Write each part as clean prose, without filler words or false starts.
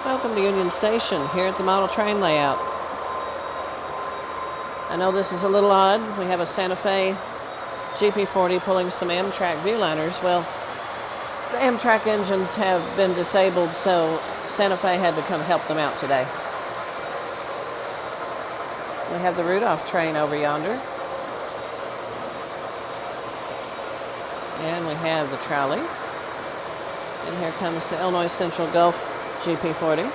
Welcome to Union Station here at the model train layout. I know this is a little odd. We have a Santa Fe GP40 pulling some Amtrak Viewliners. Well, the Amtrak engines have been disabled, so Santa Fe had to come help them out today. We have the Rudolph train over yonder. And we have the trolley. And here comes the Illinois Central Gulf GP40.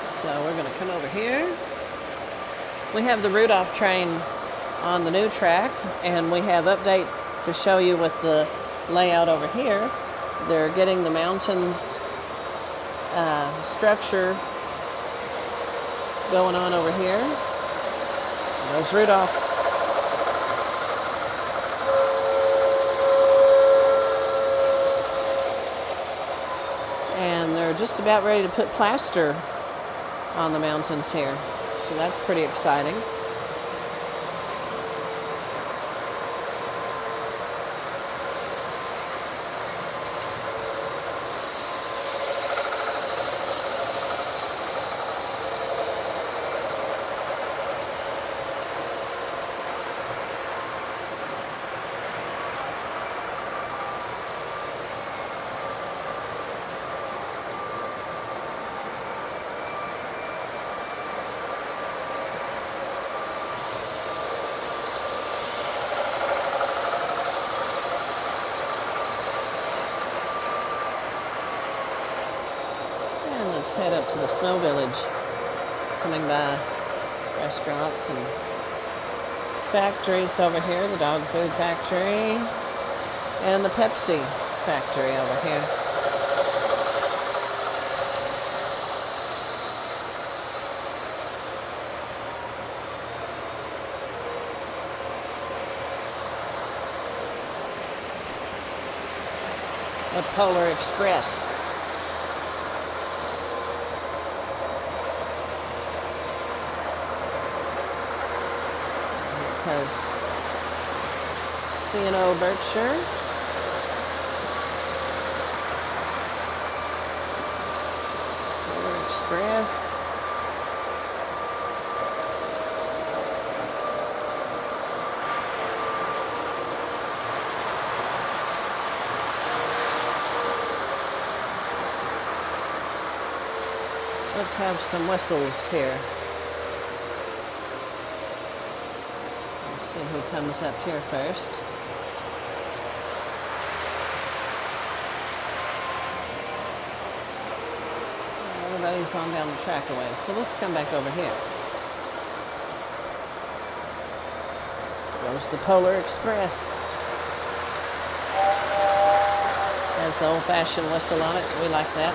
So we're going to come over here. We have the Rudolph train on the new track, and we have update to show you with the layout over here. They're getting the mountains structure going on over here. There's Rudolph. And they're just about ready to put plaster on the mountains here. So that's pretty exciting. Let's head up to the Snow Village, coming by restaurants and factories over here, the dog food factory and the Pepsi factory over here. The Polar Express. Has C&O Berkshire. Polar Express. Let's have some whistles here. See who comes up here first. Everybody's on down the track away, so let's come back over here. Goes the Polar Express. Has the old-fashioned whistle on it. We like that.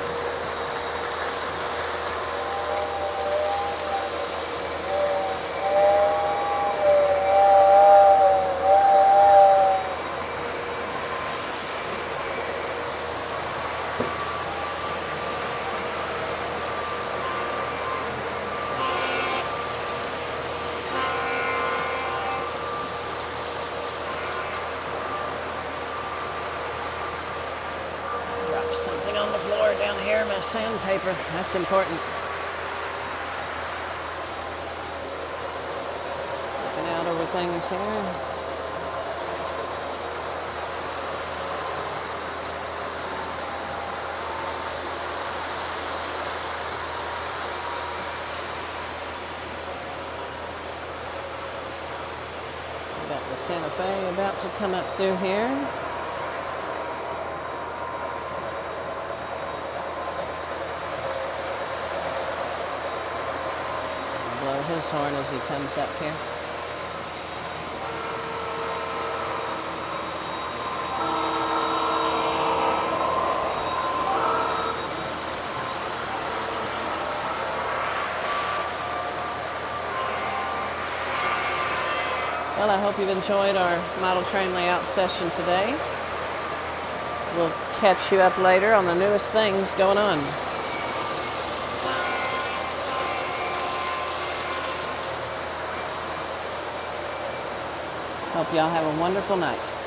Something on the floor down here, my sandpaper. That's important. Looking out over things here. We got the Santa Fe about to come up through here. Blow his horn as he comes up here. Well, I hope you've enjoyed our model train layout session today. We'll catch you up later on the newest things going on. Hope y'all have a wonderful night.